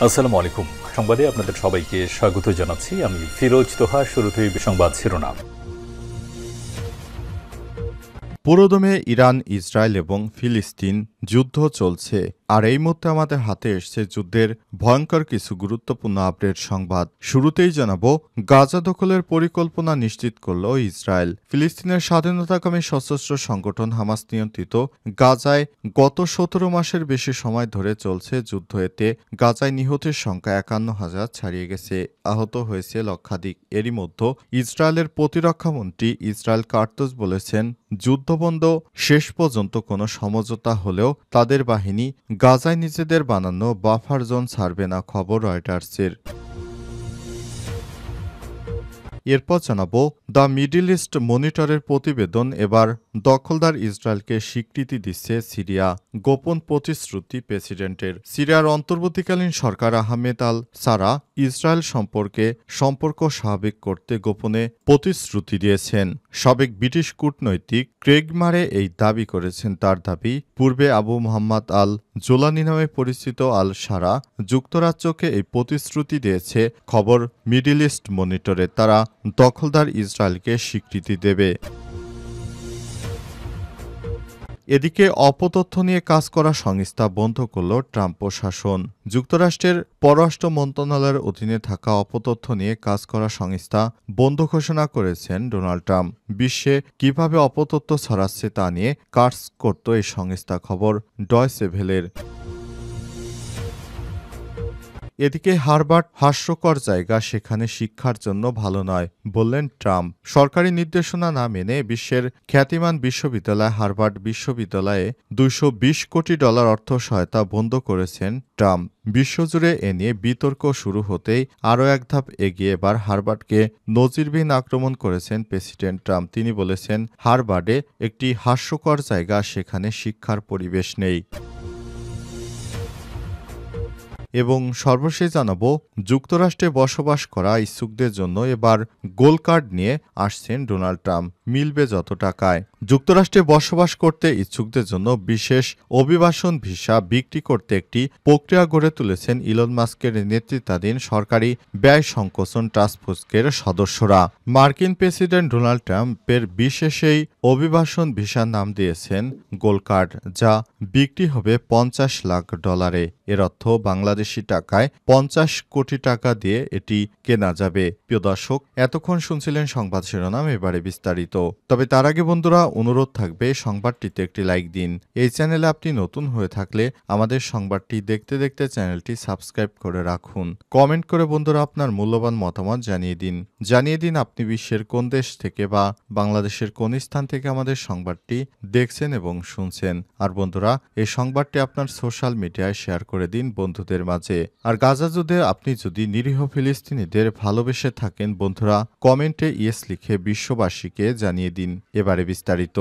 আসসালামু আলাইকুম। সংবাদে আপনাদের সবাইকে স্বাগত জানাচ্ছি। আমি ফিরোজ তোহা। শুরুতেই সংবাদ শিরোনাম। পুরোদমে ইরান, ইসরায়েল এবং ফিলিস্তিন যুদ্ধ চলছে, আর এই মুহূর্তে আমাদের হাতে এসছে যুদ্ধের ভয়ঙ্কর কিছু গুরুত্বপূর্ণ আপডেট সংবাদ। শুরুতেই জানাবো, গাজা দখলের পরিকল্পনা নিশ্চিত করল ইসরায়েল। ফিলিস্তিনের স্বাধীনতাকামী সশস্ত্র সংগঠন হামাস নিয়ন্ত্রিত গাজায় গত 17 মাসের বেশি সময় ধরে চলছে যুদ্ধ। এতে গাজায় নিহতের সংখ্যা 51,000 ছাড়িয়ে গেছে, আহত হয়েছে লক্ষাধিক। এরই মধ্যে ইসরায়েলের প্রতিরক্ষামন্ত্রী ইসরায়েল কার্তোস বলেছেন, যুদ্ধবন্ধ শেষ পর্যন্ত কোনো সমঝোতা হলেও তাদের বাহিনী গাজায় নিজেদের বানানো বাফার জোন ছাড়বে না, খবর রয়টার্সের। এরপর জানাবো, দ্য মিডল ইস্ট মনিটরের প্রতিবেদন। এবার দখলদার ইসরায়েলকে স্বীকৃতি দিচ্ছে সিরিয়া। গোপন প্রতিশ্রুতি প্রেসিডেন্টের। সিরিয়ার অন্তর্বর্তীকালীন সরকার আহমেদ আল সারা ইসরায়েল সম্পর্ক স্বাভাবিক করতে গোপনে প্রতিশ্রুতি দিয়েছেন। সাবেক ব্রিটিশ কূটনৈতিক ক্রেগ মারে এই দাবি করেছেন। তার দাবি, পূর্বে আবু মোহাম্মদ আল জোলানি নামে পরিচিত আল সারা যুক্তরাজ্যকে এই প্রতিশ্রুতি দিয়েছে, খবর মিডল ইস্ট মনিটরে। তারা দখলদার ইসরায়েলকে স্বীকৃতি দেবে। এদিকে অপতথ্য নিয়ে কাজ করা সংস্থা বন্ধ করল ট্রাম্প প্রশাসন। যুক্তরাষ্ট্রের পররাষ্ট্র মন্ত্রণালয়ের অধীনে থাকা অপতথ্য নিয়ে কাজ করা সংস্থা বন্ধ ঘোষণা করেছেন ডোনাল্ড ট্রাম্প। বিশ্বে কিভাবে অপতথ্য ছড়াচ্ছে তা নিয়ে কাজ করত এই সংস্থা, খবর ডয়চে ভেলের। এদিকে হার্ভার্ড হাস্যকর জায়গা, সেখানে শিক্ষার জন্য ভালো নয়, বললেন ট্রাম্প। সরকারি নির্দেশনা না মেনে বিশ্বের খ্যাতিমান বিশ্ববিদ্যালয় হার্ভার্ড বিশ্ববিদ্যালয়ে $220 কোটি অর্থ সহায়তা বন্ধ করেছেন ট্রাম্প। বিশ্বজুড়ে এ নিয়ে বিতর্ক শুরু হতেই আরও এক ধাপ এগিয়ে এবার হার্ভার্ডকে নজিরবিহীন আক্রমণ করেছেন প্রেসিডেন্ট ট্রাম্প। তিনি বলেছেন, হার্ভার্ডে একটি হাস্যকর জায়গা, সেখানে শিক্ষার পরিবেশ নেই। এবং সর্বশেষ জানাবো, যুক্তরাষ্ট্রে বসবাস করা ইচ্ছুকদের জন্য এবার গোল্ড কার্ড নিয়ে আসছেন ডোনাল্ড ট্রাম্প। মিলবে যত টাকায়। যুক্তরাষ্ট্রে বসবাস করতে ইচ্ছুকদের জন্য বিশেষ অভিবাসন ভিসা বিক্রি করতে একটি প্রক্রিয়া গড়ে তুলেছেন ইলন মাস্কের নেতৃত্বাধীন সরকারি ব্যয় সংকোচন টাস্কফোর্সের সদস্যরা। মার্কিন প্রেসিডেন্ট ডোনাল্ড ট্রাম্পের বিশেষ এই অভিবাসন ভিসার নাম দিয়েছেন গোল্ড কার্ড, যা বিক্রি হবে $50 লাখ। এর অর্থ বাংলাদেশি টাকায় 50 কোটি টাকা দিয়ে এটি কেনা যাবে। প্রিয় দর্শক, এতক্ষণ শুনছিলেন সংবাদ শিরোনাম, এবারে বিস্তারিত। তবে তার আগে বন্ধুরা, অনুরোধ থাকবে সংবাদটিতে একটি লাইক দিন। এই চ্যানেলে আপনি নতুন হয়ে থাকলে আমাদের সংবাদটি দেখতে দেখতে চ্যানেলটি সাবস্ক্রাইব করে রাখুন। কমেন্ট করে বন্ধুরা আপনার মূল্যবান মতামত জানিয়ে দিন আপনি বিশ্বের কোন দেশ থেকে বা বাংলাদেশের কোন স্থান থেকে আমাদের সংবাদটি দেখছেন এবং শুনছেন। আর বন্ধুরা, এই সংবাদটি আপনার সোশ্যাল মিডিয়ায় শেয়ার করে দিন বন্ধুদের মাঝে। আর গাজা যুদ্ধে আপনি যদি নিরীহ ফিলিস্তিনিদের ভালোবেসে থাকেন বন্ধুরা, কমেন্টে ইয়েস লিখে বিশ্ববাসীকে জানিয়ে দিন। এবারে বিস্তারিত।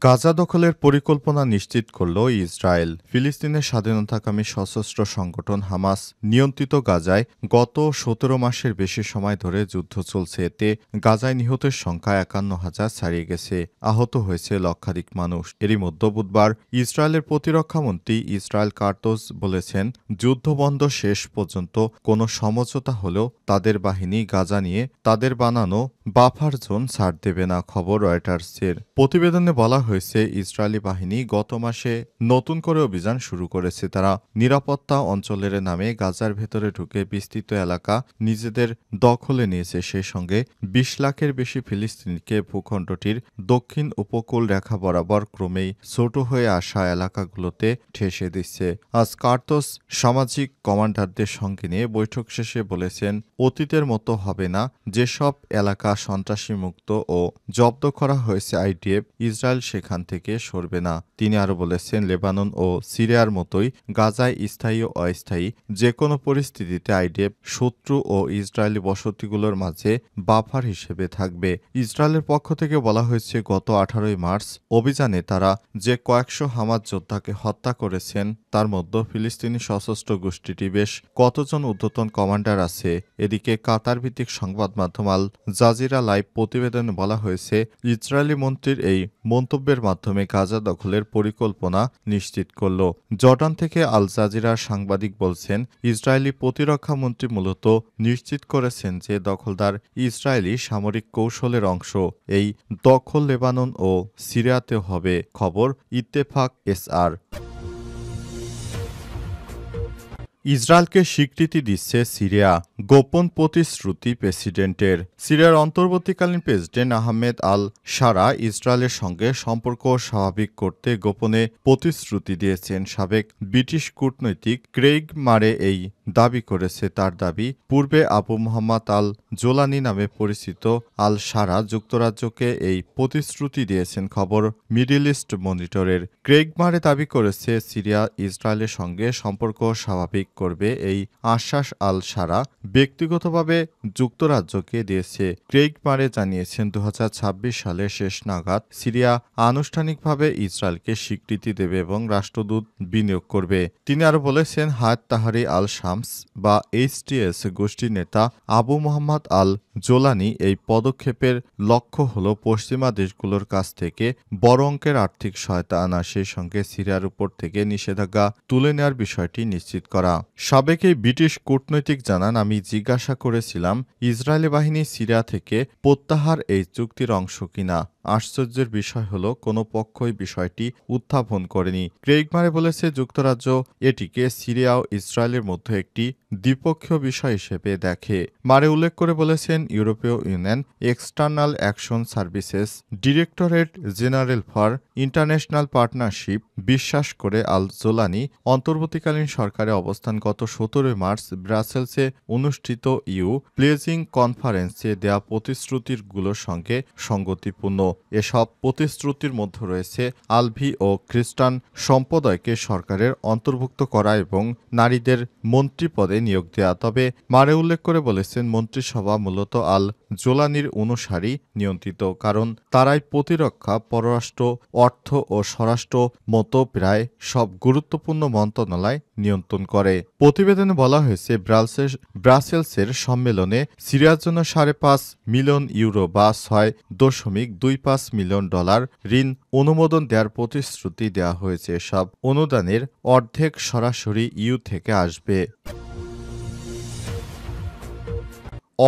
গাজা দখলের পরিকল্পনা নিশ্চিত করল ইসরায়েল। ফিলিস্তিনের স্বাধীনতাকামী সশস্ত্র সংগঠন হামাস নিয়ন্ত্রিত গাজায় গত 17 মাসের বেশি সময় ধরে যুদ্ধ চলছে। এতে গাজায় নিহতের সংখ্যা 51,000 ছাড়িয়ে গেছে, আহত হয়েছে লক্ষাধিক মানুষ। এরই মধ্যে বুধবার ইসরায়েলের প্রতিরক্ষামন্ত্রী ইসরায়েল কার্তোস বলেছেন, যুদ্ধবন্ধ শেষ পর্যন্ত কোনো সমঝোতা হলেও তাদের বাহিনী গাজা নিয়ে তাদের বানানো বাফার জোন ছাড় দেবে না, খবর রয়টার্সের। প্রতিবেদনে বলা হয়েছে, ইসরায়েলি বাহিনী গত মাসে নতুন করে অভিযান শুরু করেছে। তারা নিরাপত্তা অঞ্চলের নামে গাজার ভেতরে ঢুকে বিস্তৃত এলাকা নিজেদের দখলে নিয়েছে। সেই সঙ্গে 20 লাখের বেশি ফিলিস্তিনিকে ভূখণ্ডটির দক্ষিণ উপকূল রেখা বরাবর ক্রমেই ছোট হয়ে আসা এলাকাগুলোতে ঠেসে দিচ্ছে। আজ কার্তোস সামাজিক কমান্ডারদের সঙ্গে নিয়ে বৈঠক শেষে বলেছেন, অতীতের মতো হবে না। যেসব এলাকা সন্ত্রাসী মুক্ত ও জব্দ করা হয়েছে আইডিএফ, ইসরায়েল সেখান থেকে সরবে না। তিনি আরও বলেছেন, লেবানন ও সিরিয়ার মতোই গাজায় স্থায়ী ও অস্থায়ী যে কোনো পরিস্থিতিতে আইডিএফ শত্রু ও ইসরায়েলি বসতিগুলোর মাঝে বাফার হিসেবে থাকবে। ইসরায়েলের পক্ষ থেকে বলা হয়েছে, গত 18 মার্চ অভিযানে তারা যে কয়েকশো হামাস যোদ্ধাকে হত্যা করেছেন তার মধ্যে ফিলিস্তিনি সশস্ত্র গোষ্ঠীটি বেশ কতজন ঊর্ধ্বতন কমান্ডার আছে। এদিকে কাতার ভিত্তিক সংবাদ মাধ্যম আল জাজিরা লাইভ প্রতিবেদনে বলা হয়েছে, ইসরায়েলি মন্ত্রীর এই মন্তব্য মন্তব্যের মাধ্যমে গাজা দখলের পরিকল্পনা নিশ্চিত করল। জর্ডান থেকে আল জাজিরার সাংবাদিক বলছেন, ইসরায়েলি প্রতিরক্ষা মন্ত্রী মূলত নিশ্চিত করেছেন যে দখলদার ইসরায়েলি সামরিক কৌশলের অংশ। এই দখল লেবানন ও সিরিয়াতেও হবে। খবর ইত্তেফাক এসআর। ইসরায়েলকে স্বীকৃতি দিচ্ছে সিরিয়া, গোপন প্রতিশ্রুতি প্রেসিডেন্টের। সিরিয়ার অন্তর্বর্তীকালীন প্রেসিডেন্ট আহমেদ আল শারা ইসরায়েলের সঙ্গে সম্পর্ক স্বাভাবিক করতে গোপনে প্রতিশ্রুতি দিয়েছেন। সাবেক ব্রিটিশ কূটনৈতিক ক্রেইগ মারে এই দাবি করেছে। তার দাবি, পূর্বে আবু মোহাম্মদ আল জোলানি নামে পরিচিত আল শারা যুক্তরাজ্যকে এই প্রতিশ্রুতি দিয়েছেন। খবর মিডল ইস্ট মনিটরের। ক্রেইগ মারে দাবি করেছে সিরিয়া ইসরায়েলের সঙ্গে সম্পর্ক স্বাভাবিক করবে। এই আশ্বাস আল শারা ব্যক্তিগতভাবে যুক্তরাজ্যকে দিয়েছে। ক্রেইগ মারে জানিয়েছেন 2026 সালের শেষ নাগাদ সিরিয়া আনুষ্ঠানিকভাবে ইসরায়েলকে স্বীকৃতি দেবে এবং রাষ্ট্রদূত বিনিয়োগ করবে। তিনি আরও বলেছেন, হায়াত তাহারি আল শামস বা এইচটিএস গোষ্ঠীর নেতা আবু মোহাম্মদ আল জোলানি এই পদক্ষেপের লক্ষ্য হল পশ্চিমা দেশগুলোর কাছ থেকে বড় অঙ্কের আর্থিক সহায়তা আনা, সেই সঙ্গে সিরিয়ার উপর থেকে নিষেধাজ্ঞা তুলে নেওয়ার বিষয়টি নিশ্চিত করা। সাবেক এই ব্রিটিশ কূটনৈতিক জানান, আমি জিজ্ঞাসা করেছিলাম ইসরায়েলি বাহিনী সিরিয়া থেকে প্রত্যাহার এই চুক্তির অংশ কিনা। আশ্চর্যের বিষয় হলো কোনো পক্ষই বিষয়টি উত্থাপন করেনি। ক্রেইগ মারে বলেছে, যুক্তরাজ্য এটিকে সিরিয়া ও ইসরায়েলের মধ্যে একটি দ্বিপক্ষীয় বিষয় হিসেবে দেখে। মারে উল্লেখ করে বলেছেন, ইউরোপীয় union external action services directorate general for international partnership বিশ্বাস করে আল জোলানি অন্তর্বর্তীকালীন সরকারের অবস্থান গত 17 মার্চ ব্রাসেলসে অনুষ্ঠিত প্লেজিং কনফারেন্সে দেয়া প্রতিশ্রুতিগুলোর সঙ্গে সঙ্গতিপূর্ণ। এসব প্রতিশ্রুতির মধ্যে রয়েছে আলভি ও খ্রিস্টান সম্প্রদায়কে সরকারের অন্তর্ভুক্ত করা এবং নারীদের মন্ত্রী পদে নিয়োগ দেয়া। তবে মারে উল্লেখ করে বলেছেন, মন্ত্রিসভা মূলত আল জোলানির অনুসারী নিয়ন্ত্রিত, কারণ তারাই প্রতিরক্ষা, পররাষ্ট্র, অর্থ ও স্বরাষ্ট্র মতো প্রায় সব গুরুত্বপূর্ণ মন্ত্রণালয় নিয়ন্ত্রণ করে। প্রতিবেদনে বলা হয়েছে, ব্রাসেলসের সম্মেলনে সিরিয়ার জন্য 5.5 মিলিয়ন ইউরো বা $6.25 মিলিয়ন ঋণ অনুমোদন দেওয়ার প্রতিশ্রুতি দেওয়া হয়েছে। সব অনুদানের অর্ধেক সরাসরি ইউ থেকে আসবে।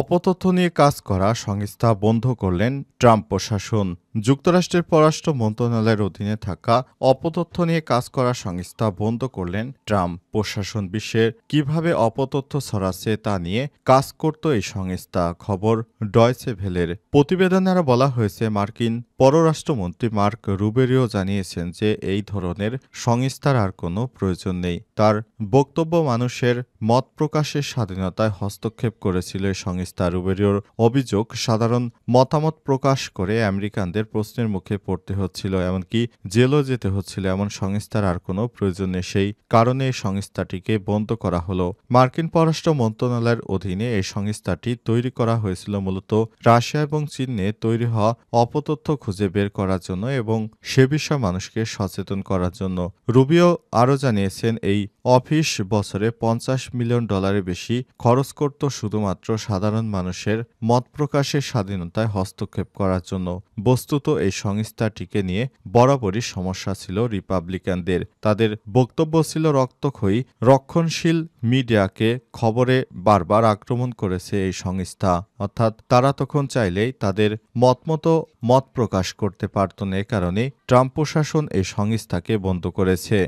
অপতথ্য নিয়ে কাজ করা সংস্থা বন্ধ করলেন ট্রাম্প প্রশাসন। যুক্তরাষ্ট্রের পররাষ্ট্র মন্ত্রণালয়ের অধীনে থাকা অপতথ্য নিয়ে কাজ করা সংস্থা বন্ধ করলেন ট্রাম্প প্রশাসন। বিশ্বের কিভাবে অপতথ্য ছড়াচ্ছে তা নিয়ে কাজ করত এই সংস্থা। খবর ডয়চে ভেলের। প্রতিবেদনে আরও বলা হয়েছে, মার্কিন পররাষ্ট্রমন্ত্রী মার্ক রুবেরিও জানিয়েছেন যে এই ধরনের সংস্থার আর কোনো প্রয়োজন নেই। তার বক্তব্য মানুষের মত প্রকাশের স্বাধীনতায় হস্তক্ষেপ করেছিল এই সংস্থা। রুবেরিওর অভিযোগ, সাধারণ মতামত প্রকাশ করে আমেরিকানদের প্রশ্নের মুখে পড়তে হচ্ছিল, এমনকি জেলও যেতে হচ্ছিল। এমন সংস্থার আর কোনো প্রয়োজন নেই, সেই কারণে এই সংস্থাটিকে বন্ধ করা হলো। মার্কিন পররাষ্ট্র মন্ত্রণালয়ের অধীনে এই সংস্থাটি তৈরি করা হয়েছিল মূলত রাশিয়া এবং চীনে তৈরি হওয়া অপতথ্য খুঁজে বের করার জন্য এবং সে বিষয়ে মানুষকে সচেতন করার জন্য। রুবিও আরও জানিয়েছেন, এই অফিস বছরে $50 মিলিয়ন বেশি খরচ করত শুধুমাত্র সাধারণ মানুষের মত প্রকাশের স্বাধীনতায় হস্তক্ষেপ করার জন্য। বস্তুত এই সংস্থাটিকে নিয়ে বরাবরই সমস্যা ছিল রিপাবলিকানদের। তাদের বক্তব্য ছিল রক্তক্ষয়ী, রক্ষণশীল মিডিয়াকে খবরে বারবার আক্রমণ করেছে এই সংস্থা। অর্থাৎ তারা তখন চাইলেই তাদের মত প্রকাশ করতে পারত না। এ কারণে ট্রাম্প প্রশাসন এই সংস্থাকে বন্ধ করেছে।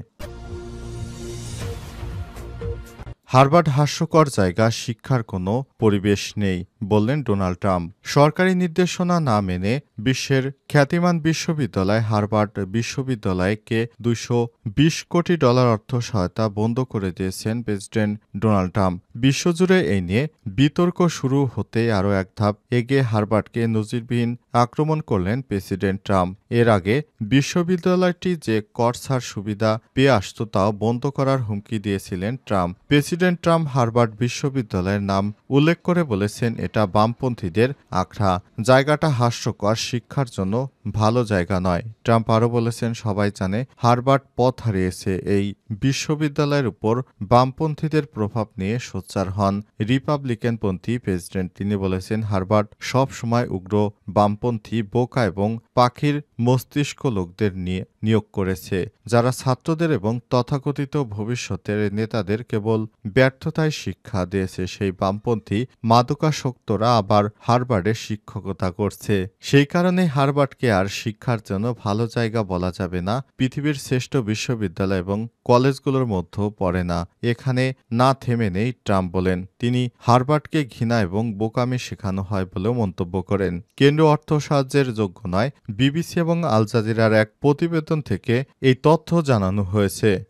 হার্ভার্ড হাস্যকর জায়গা, শিক্ষার কোনো পরিবেশ নেই বললেন ডোনাল্ড ট্রাম্প। সরকারি নির্দেশনা না মেনে বিশ্বের খ্যাতিমান বিশ্ববিদ্যালয় হার্ভার্ড বিশ্ববিদ্যালয়কে $220 কোটি অর্থ সহায়তা বন্ধ করে দিয়েছেন প্রেসিডেন্ট ডোনাল্ড ট্রাম্প। বিশ্বজুড়ে এই নিয়ে বিতর্ক শুরু হতে আরও এক ধাপ এগিয়ে হার্ভার্ডকে নজিরবিহীন আক্রমণ করলেন প্রেসিডেন্ট ট্রাম্প। এর আগে বিশ্ববিদ্যালয়টি যে কর ছাড় সুবিধা পেয়ে আসত তাও বন্ধ করার হুমকি দিয়েছিলেন ট্রাম্প। প্রেসিডেন্ট ট্রাম্প হার্ভার্ড বিশ্ববিদ্যালয়ের নাম উল্লেখ করে বলেছেন, এটা বামপন্থীদের আখড়া, জায়গাটা হাস্যকর, শিক্ষার জন্য ভালো জায়গা নয়। ট্রাম্প আরও বলেছেন, সবাই জানে হার্ভার্ড পথ হারিয়েছে। এই বিশ্ববিদ্যালয়ের উপর বামপন্থীদের প্রভাব নিয়ে সোচ্চার হন রিপাবলিকানপন্থী প্রেসিডেন্ট। তিনি বলেছেন, হার্ভার্ড সব সময় উগ্র বামপন্থী, বোকা এবং পাখির মস্তিষ্ক লোকদের নিয়ে নিয়োগ করেছে, যারা ছাত্রদের এবং তথাকথিত ভবিষ্যতের নেতাদের কেবল ব্যর্থতায় শিক্ষা দিয়েছে। সেই বামপন্থী মাদকাসক্তরা আবার হার্ভার্ডে শিক্ষকতা করছে। সেই কারণে হার্ভার্ডকে আর শিক্ষার জন্য ভালো জায়গা বলা যাবে না। পৃথিবীর শ্রেষ্ঠ বিশ্ববিদ্যালয় এবং কলেজগুলোর মধ্যেও পড়ে না। এখানে না থেমে নেই, ট্রাম্প বলেন। তিনি হার্ভার্ডকে ঘৃণা এবং বোকামি শেখানো হয় বলেও মন্তব্য করেন। কেন্দ্রীয় অর্থ সাহায্যের যোগ্য নয়। বিবিসি এবং আল জাজিরার এক প্রতিবেদন থেকে এই তথ্য জানানো হয়েছে।